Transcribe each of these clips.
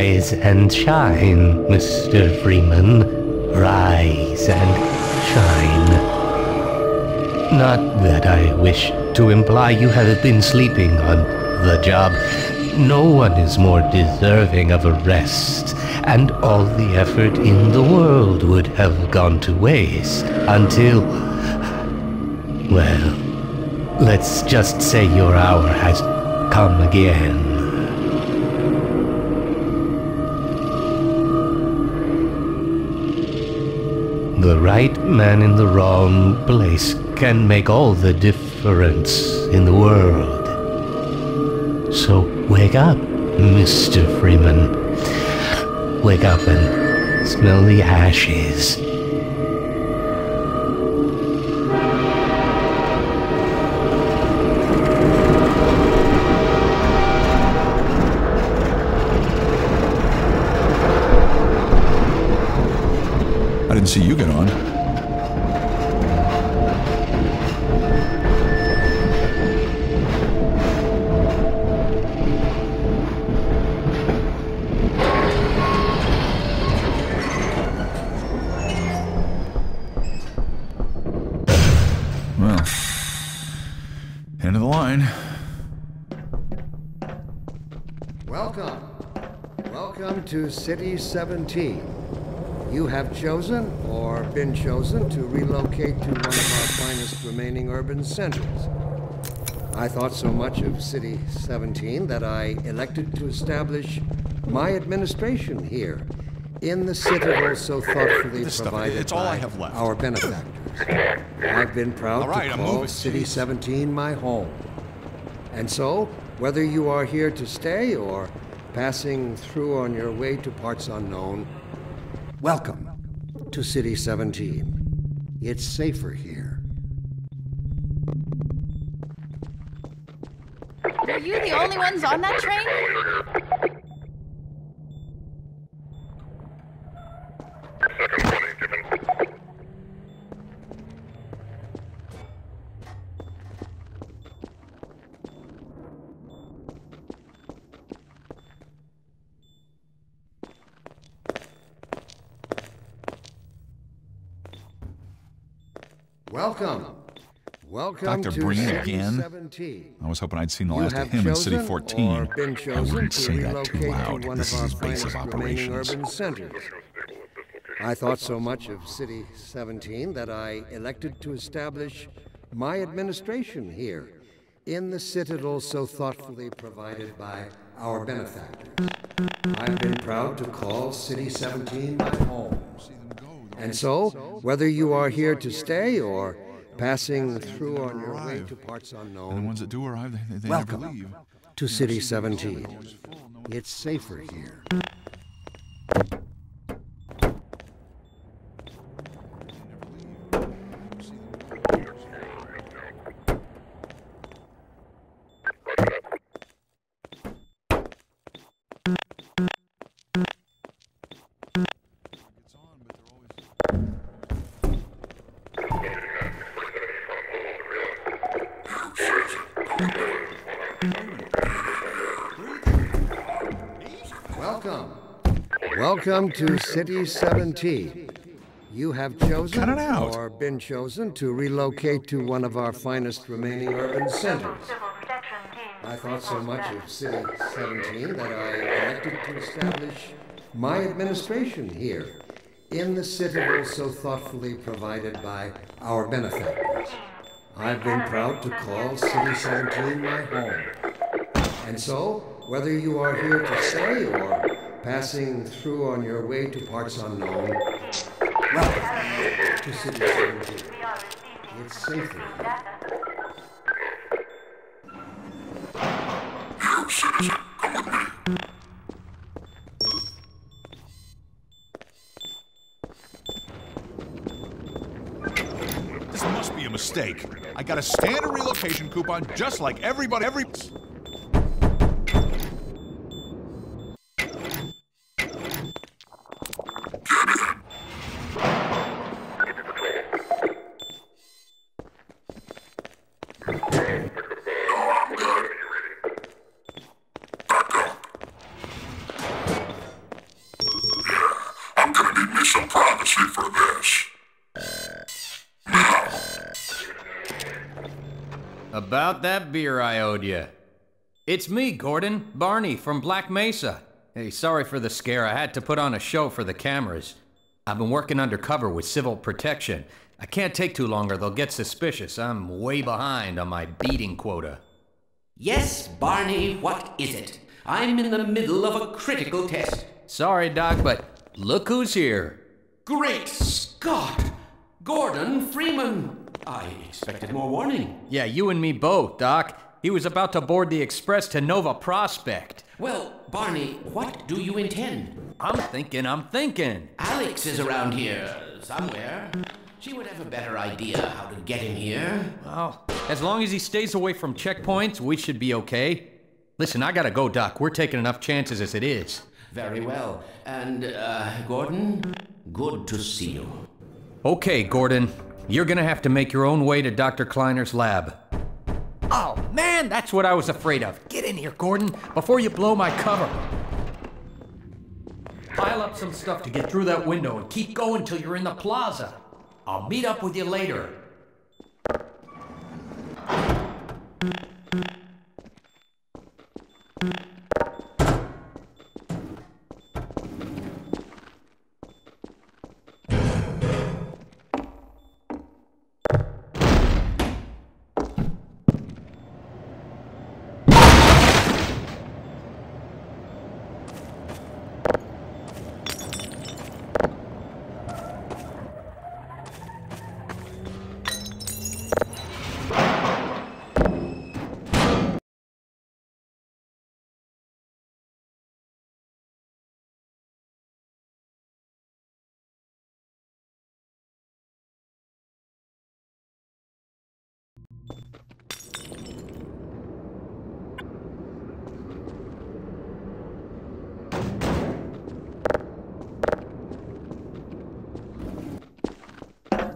Rise and shine, Mr. Freeman. Rise and shine. Not that I wish to imply you have been sleeping on the job. No one is more deserving of a rest, and all the effort in the world would have gone to waste until... well, let's just say your hour has come again. The right man in the wrong place can make all the difference in the world. So wake up, Mr. Freeman. Wake up and smell the ashes. I didn't see you get on. Well, end of the line. Welcome to City 17. You have chosen, or been chosen, to relocate to one of our finest remaining urban centers. I thought so much of City 17 that I elected to establish my administration here, in the citadel so thoughtfully provided by our benefactors. I've been proud to call City 17 my home. And so, whether you are here to stay or passing through on your way to parts unknown, welcome to City 17. It's safer here. Are you the only ones on that train? Welcome Dr. to Breen City again? 17. I was hoping I'd seen the last of him in City 14. I wouldn't say that too loud. This is his base of operations. Urban centers. I thought so much of City 17 that I elected to establish my administration here, in the citadel so thoughtfully provided by our benefactors. I've been proud to call City 17 my home. And so, whether you are here to stay or passing through on your way to parts unknown, And the ones that do arrive, they welcome never leave. to City 17. It's safer here. Welcome to City 17. You have chosen or been chosen to relocate to one of our finest remaining urban centers. I thought so much of City 17 that I elected to establish my administration here, in the citadel so thoughtfully provided by our benefactors. I've been proud to call City 17 my home. And so, whether you are here to stay or passing through on your way to parts unknown, welcome to City 17. It's safer. This must be a mistake. I got a standard relocation coupon just like everybody. About that beer I owed you. It's me, Gordon, Barney from Black Mesa. Hey, sorry for the scare. I had to put on a show for the cameras. I've been working undercover with civil protection. I can't take too long or they'll get suspicious. I'm way behind on my beating quota. Yes, Barney, what is it? I'm in the middle of a critical test. Sorry, Doc, but look who's here. Great Scott! Gordon Freeman! I expected more warning. Yeah, you and me both, Doc. He was about to board the express to Nova Prospect. Well, Barney, what do you intend? I'm thinking. Alex is around here somewhere. She would have a better idea how to get him here. Well, as long as he stays away from checkpoints, we should be okay. Listen, I gotta go, Doc. We're taking enough chances as it is. Very well. And, Gordon, good to see you. Okay, Gordon. You're gonna have to make your own way to Dr. Kleiner's lab. Oh, man, that's what I was afraid of. Get in here, Gordon, before you blow my cover. Pile up some stuff to get through that window and keep going till you're in the plaza. I'll meet up with you later.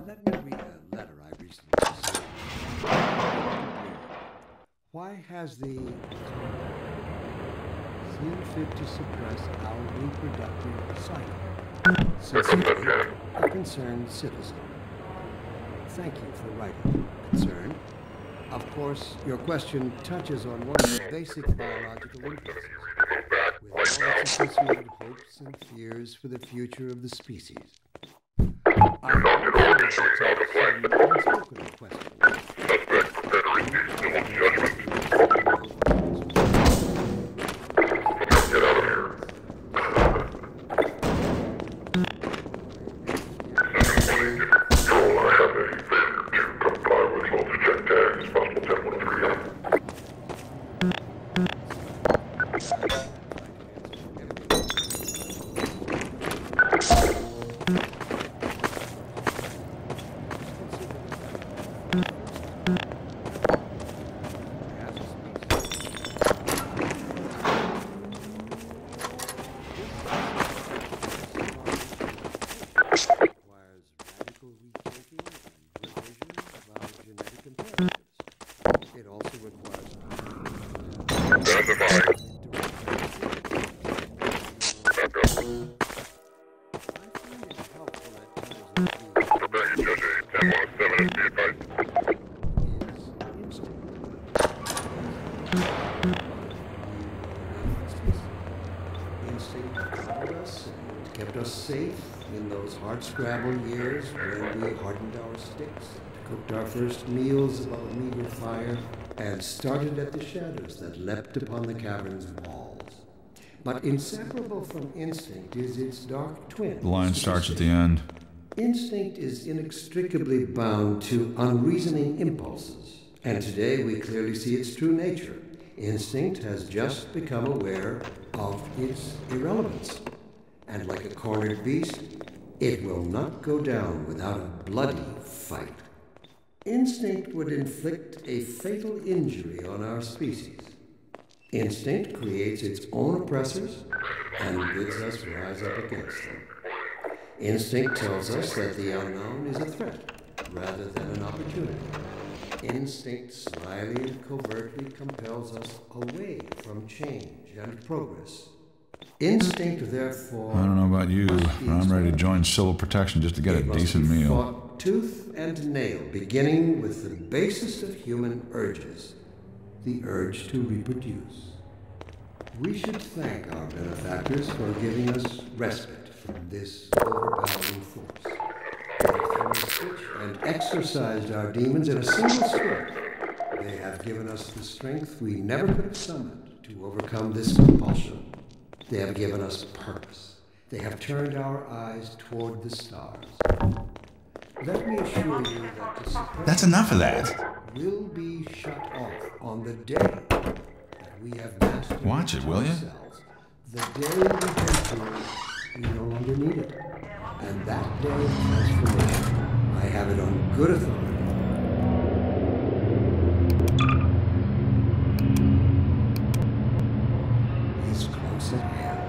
Let me read a letter I recently received. Why has the seen fit to suppress our reproductive cycle? Sincerely, a concerned citizen. Thank you for writing, concerned. Of course, your question touches on one of the basic biological impulses, with all its associated hopes and fears for the future of the species. I want to take some unspoken questions. Kept us safe in those hard-scrabble years when we hardened our sticks, cooked our first meals above meager fire, and started at the shadows that leapt upon the cavern's walls. But inseparable from instinct is its dark twin. The line starts at the end. Instinct is inextricably bound to unreasoning impulses, and today we clearly see its true nature. Instinct has just become aware of its irrelevance. And like a cornered beast, it will not go down without a bloody fight. Instinct would inflict a fatal injury on our species. Instinct creates its own oppressors and bids us rise up against them. Instinct tells us that the unknown is a threat rather than an opportunity. Instinct slyly and covertly compels us away from change and progress. Instinct, therefore... I don't know about you, but I'm ready to join civil protection just to get a decent meal. tooth and nail, beginning with the basest of human urges, the urge to reproduce. We should thank our benefactors for giving us respite from this overpowering force. They have thrown a switch and exorcised our demons in a single stroke. They have given us the strength we never could have summoned to overcome this compulsion. They have given us purpose. They have turned our eyes toward the stars. Let me assure you that the suppression That's enough of that. will be shut off on the day that we have mastered Watch it, will you? ourselves. The day we can prove we no longer need it. And that day of transformation, I have it on good authority, is close at hand.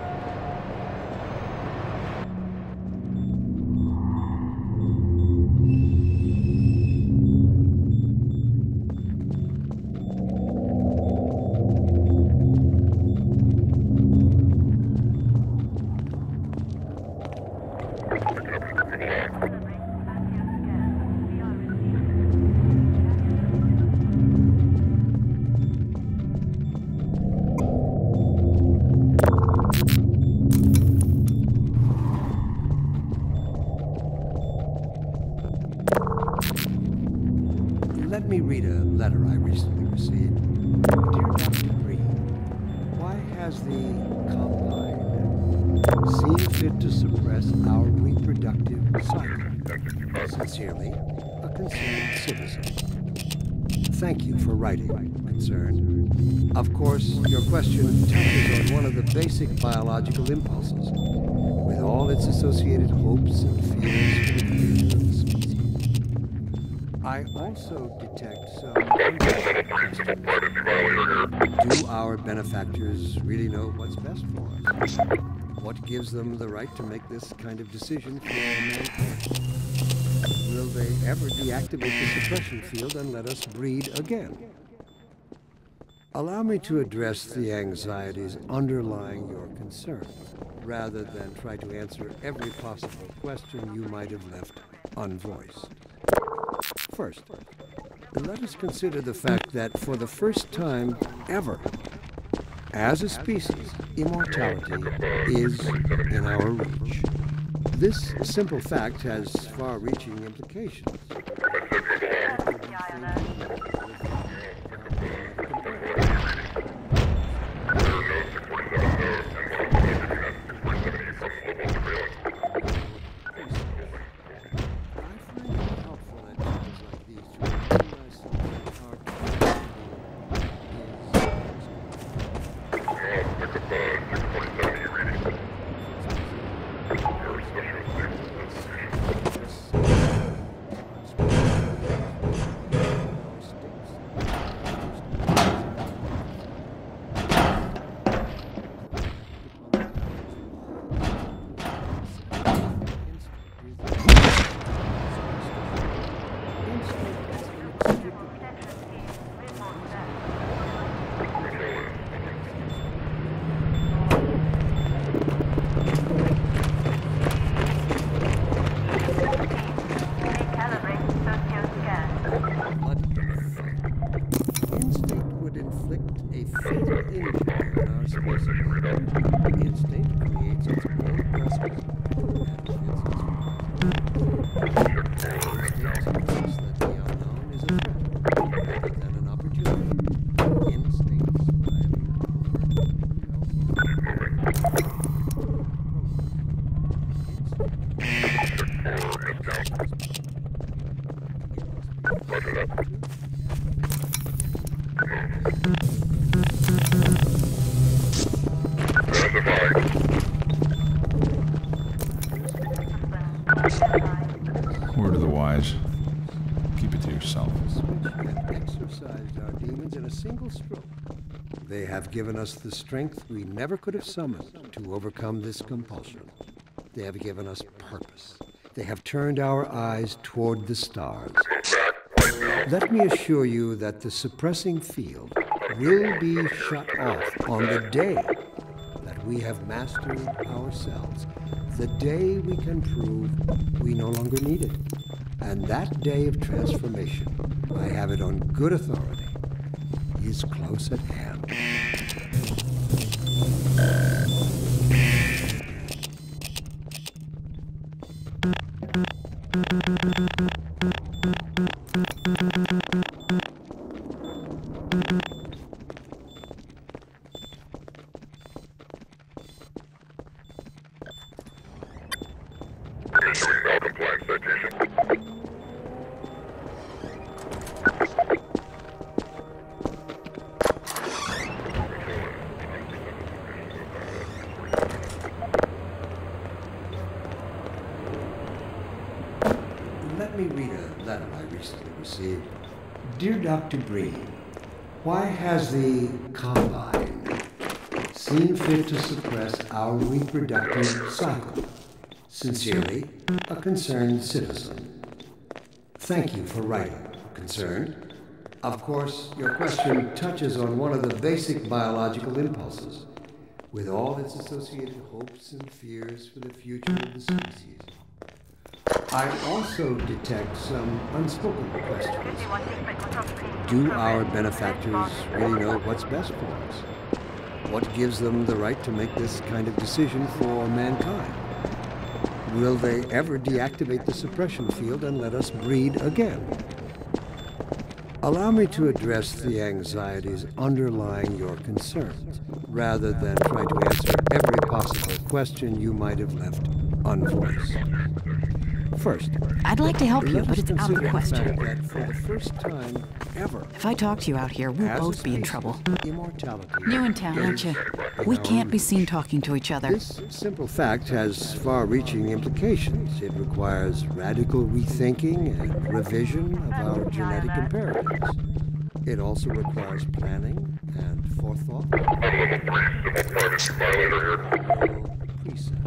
Let me read a letter I recently received. Dear Dr. Green, why has the Combine seen fit to suppress our reproductive cycle? Sincerely, a concerned citizen. Thank you for writing, concerned. Of course, your question touches on one of the basic biological impulses, with all its associated hopes and fears for the creation of the species. I also detect some important questions. Do our benefactors really know what's best for us? What gives them the right to make this kind of decision for mankind? Will they ever deactivate the suppression field and let us breed again? Allow me to address the anxieties underlying your concern, rather than try to answer every possible question you might have left unvoiced. First, let us consider the fact that for the first time ever, as a species, immortality is in our reach. This simple fact has far-reaching implications. Word of the wise. Keep it to yourself. Exorcised our demons in a single stroke. They have given us the strength we never could have summoned to overcome this compulsion. They have given us purpose. They have turned our eyes toward the stars. Let me assure you that the suppressing field will be shut off on the day that we have mastered ourselves, the day we can prove we no longer need it. And that day of transformation, I have it on good authority, is close at hand. Let me read a letter I recently received. Dear Dr. Breen, why has the Combine seen fit to suppress our reproductive cycle? Sincerely, a concerned citizen. Thank you for writing, concerned. Of course, your question touches on one of the basic biological impulses, with all its associated hopes and fears for the future of the species. I also detect some unspoken questions. Do our benefactors really know what's best for us? What gives them the right to make this kind of decision for mankind? Will they ever deactivate the suppression field and let us breed again? Allow me to address the anxieties underlying your concerns, rather than try to answer every possible question you might have left unvoiced. First, I'd like to help you, let but us it's out of the consider question. fact that for the first time ever, If I talk to you out here, we'll as a both be in species, trouble. Immortality New in town, aren't you? is We in can't our be seen reach. talking to each other. This simple fact has far-reaching implications. It requires radical rethinking and revision of our genetic imperatives. It also requires planning and forethought. Moral precepts.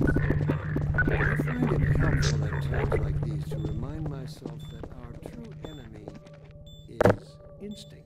I find it helpful at times like these to remind myself that our true enemy is instinct.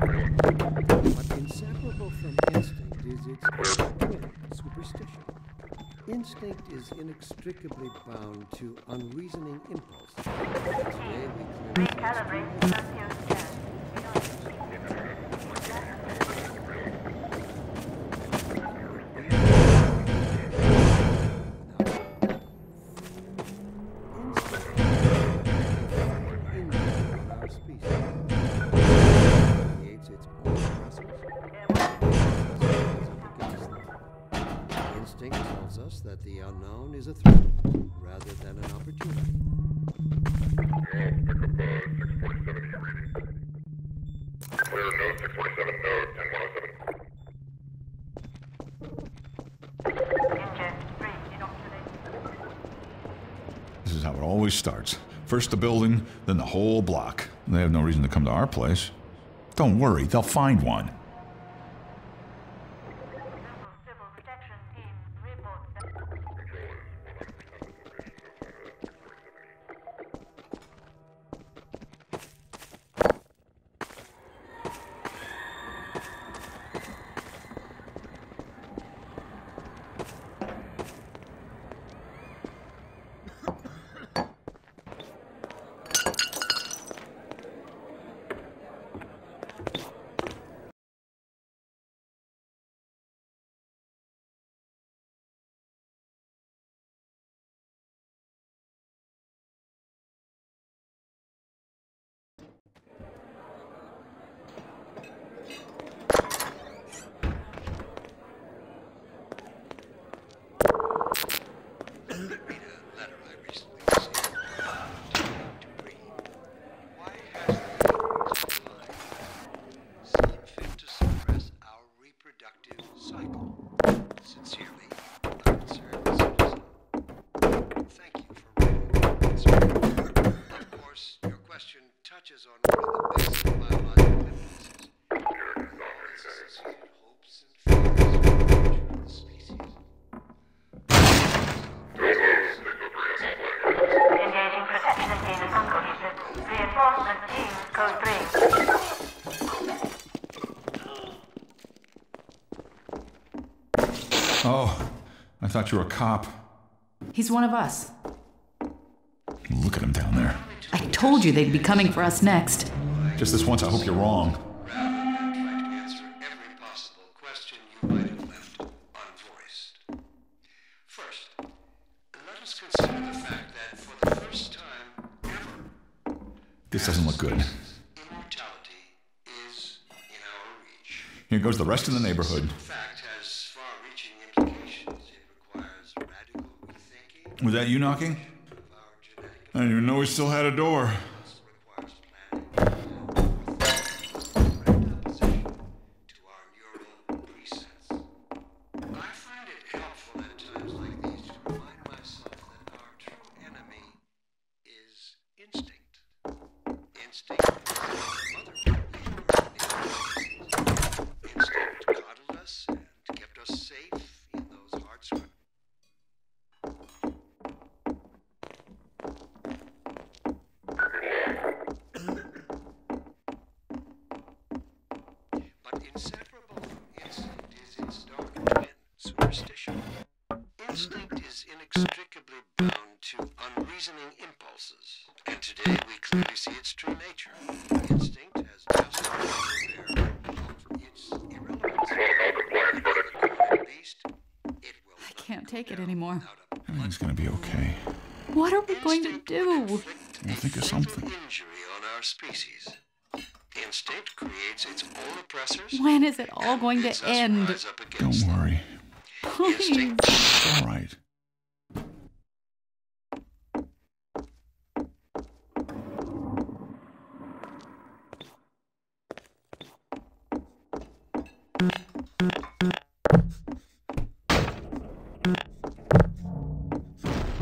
But inseparable from instinct is its twin, superstition. Instinct is inextricably bound to unreasoning impulse. Today we clearly Instinct tells us that the unknown is a threat rather than an opportunity. This is how it always starts. First the building, then the whole block. They have no reason to come to our place. Don't worry, they'll find one. Touches on one of the basic biological impulses. Its associated hopes and fears for the future of the species. thought you were a cop. He's one of us. Look at him down there. I told you they'd be coming for us next. Just this once, I hope you're wrong. Try to answer every possible question you might have left unvoiced. First, let us consider the fact that for the first time ever, This doesn't look good. immortality is in our reach. Here goes the rest of the neighborhood. The fact has far-reaching implications. It requires radical rethinking Was that you knocking? of our genetic I didn't even know we still had a door. requires planning and opposition to our neural presets. I find it helpful at times like these to remind myself that our true enemy is instinct. Instinct is the mother instinct coddled us and kept us safe in those hard sweat. But inseparable from instinct is its dark twin, superstition. Instinct is inextricably bound to unreasoning impulses, and today we clearly see its true nature. Instinct has just there of its irrelevance. At least, it will I can't take it anymore. Everything's gonna be okay. What are we going to do? We'll think of something. injury on our species. Instinct creates its own oppressors. When is it all going to bids us end? rise up Don't against them. worry. Please. It's all right.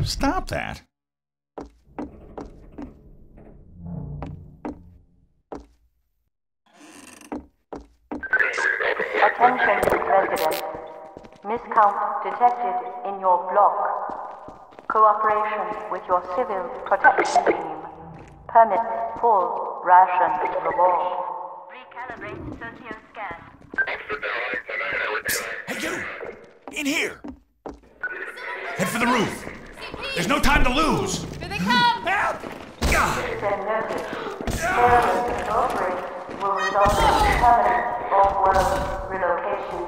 Stop that. Attention residents. Miscount detected in your block. Cooperation with your civil protection team permits full ration reward. Recalibrate socio-scan. Hey, you! In here! Head for the roof! There's no time to lose! Here they come! Help! Send notice. Terrorist outbreak will result in permanent off-world relocation.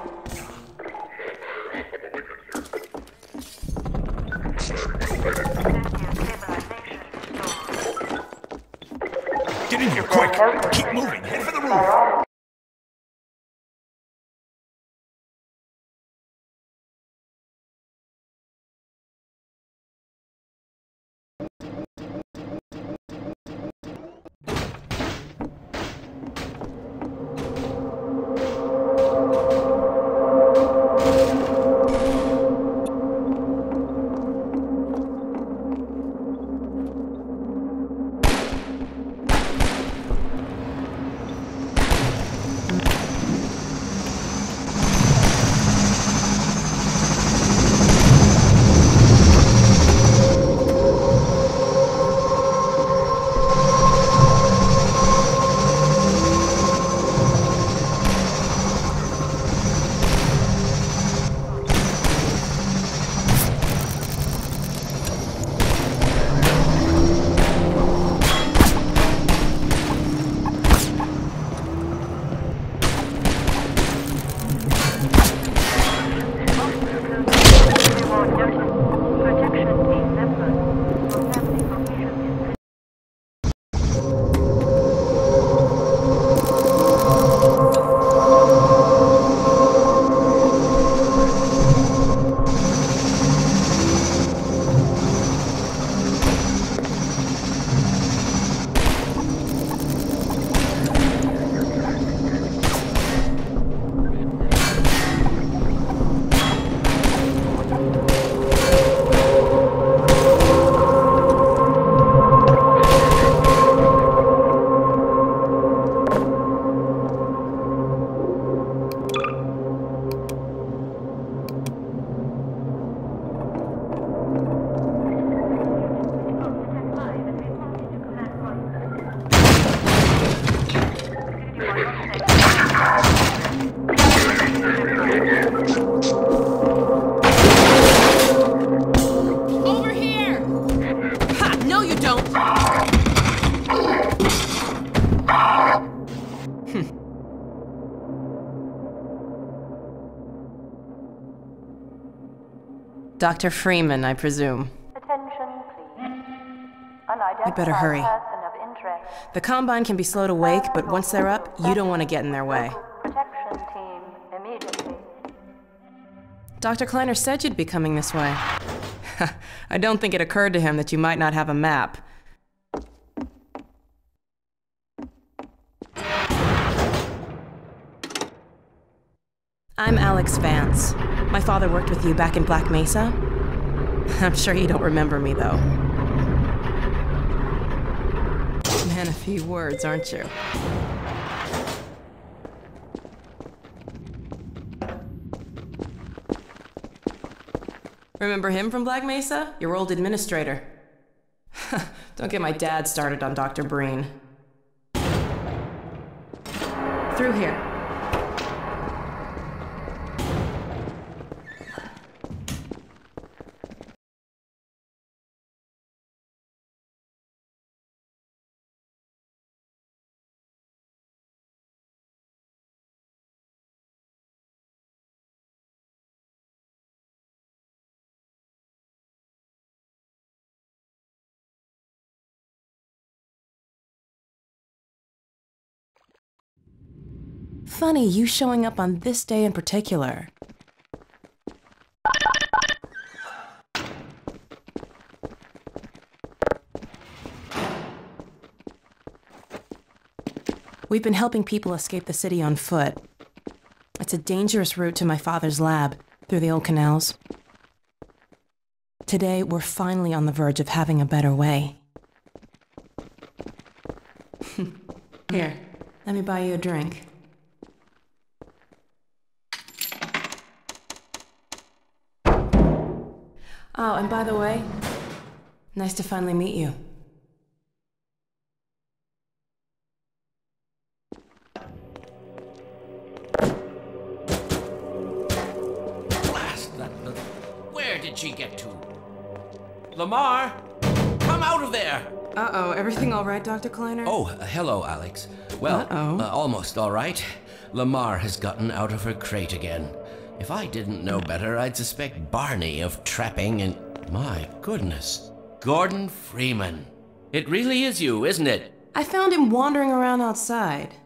Get in here, quick! Keep moving! Head for the roof! Dr. Freeman, I presume. Attention, please. We better hurry. Person of interest. The Combine can be slow to wake, but once they're up, you don't want to get in their way. Protection team immediately. Dr. Kleiner said you'd be coming this way. I don't think it occurred to him that you might not have a map. I'm Alex Vance. My father worked with you back in Black Mesa. I'm sure you don't remember me, though. Man, a few words, aren't you? Remember him from Black Mesa? Your old administrator. Don't get my dad started on Dr. Breen. Through here. Funny, you showing up on this day in particular. We've been helping people escape the city on foot. It's a dangerous route to my father's lab, through the old canals. Today, we're finally on the verge of having a better way. Here, let me buy you a drink. Oh, and by the way, nice to finally meet you. Blast that little... Where did she get to? Lamar! Come out of there! Uh-oh, everything all right, Dr. Kleiner? Oh, hello, Alex. Well, almost all right. Lamar has gotten out of her crate again. If I didn't know better, I'd suspect Barney of trapping and... My goodness. Gordon Freeman. It really is you, isn't it? I found him wandering around outside.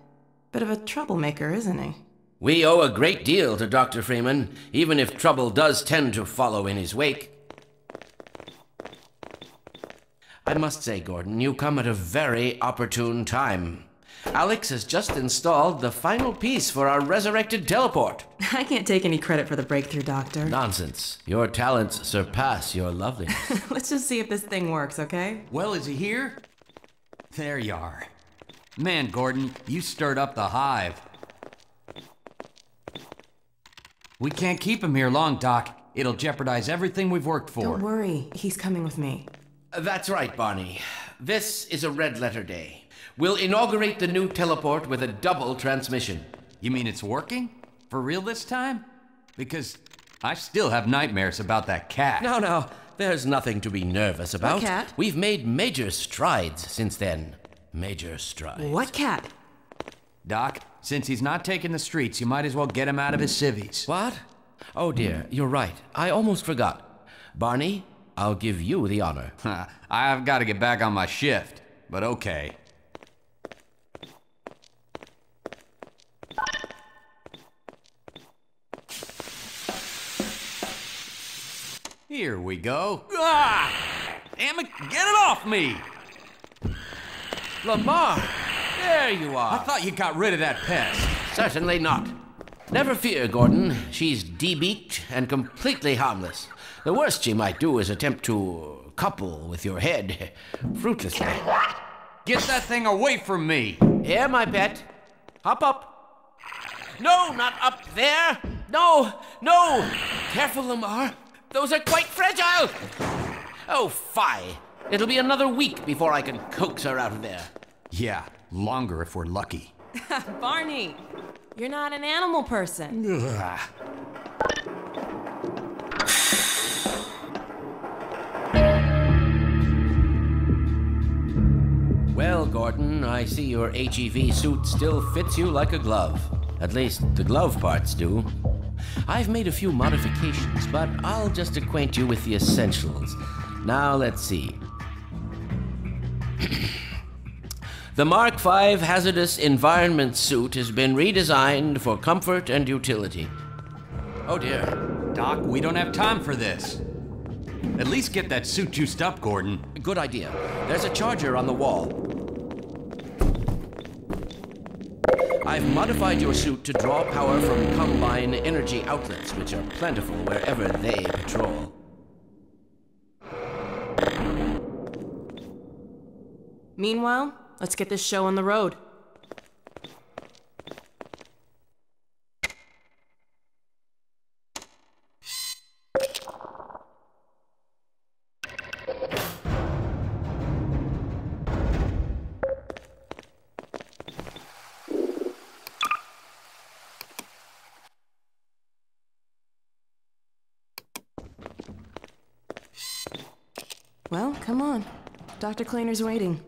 Bit of a troublemaker, isn't he? We owe a great deal to Dr. Freeman, even if trouble does tend to follow in his wake. I must say, Gordon, you come at a very opportune time. Alex has just installed the final piece for our resurrected teleport. I can't take any credit for the breakthrough, Doctor. Nonsense. Your talents surpass your loveliness. Let's just see if this thing works, okay? Well, is he here? There you are. Man, Gordon, you stirred up the hive. We can't keep him here long, Doc. It'll jeopardize everything we've worked for. Don't worry. He's coming with me. That's right, Barney. This is a red letter day. We'll inaugurate the new teleport with a double transmission. You mean it's working? For real this time? Because I still have nightmares about that cat. No, there's nothing to be nervous about. What cat? We've made major strides since then. Major strides. What cat? Doc, since he's not taking the streets, you might as well get him out of his civvies. What? Oh dear, you're right. I almost forgot. Barney, I'll give you the honor. I've got to get back on my shift, but okay. Here we go. Ah! Damn it, get it off me! Lamar, there you are. I thought you got rid of that pest. Certainly not. Never fear, Gordon. She's debeaked and completely harmless. The worst she might do is attempt to couple with your head, fruitlessly. Get that thing away from me! Here, my pet. Hop up. No, not up there. No. Careful, Lamar. Those are quite fragile. Oh, fie. It'll be another week before I can coax her out of there. Yeah, longer if we're lucky. Barney, you're not an animal person. Ugh. Well, Gordon, I see your HEV suit still fits you like a glove. At least the glove parts do. I've made a few modifications, but I'll just acquaint you with the essentials. Now, let's see. The Mark V hazardous environment suit has been redesigned for comfort and utility. Oh dear. Doc, we don't have time for this. At least get that suit juiced up, Gordon. Good idea. There's a charger on the wall. I've modified your suit to draw power from Combine energy outlets, which are plentiful wherever they patrol. Meanwhile, let's get this show on the road. Well, come on. Dr. Cleaner's waiting.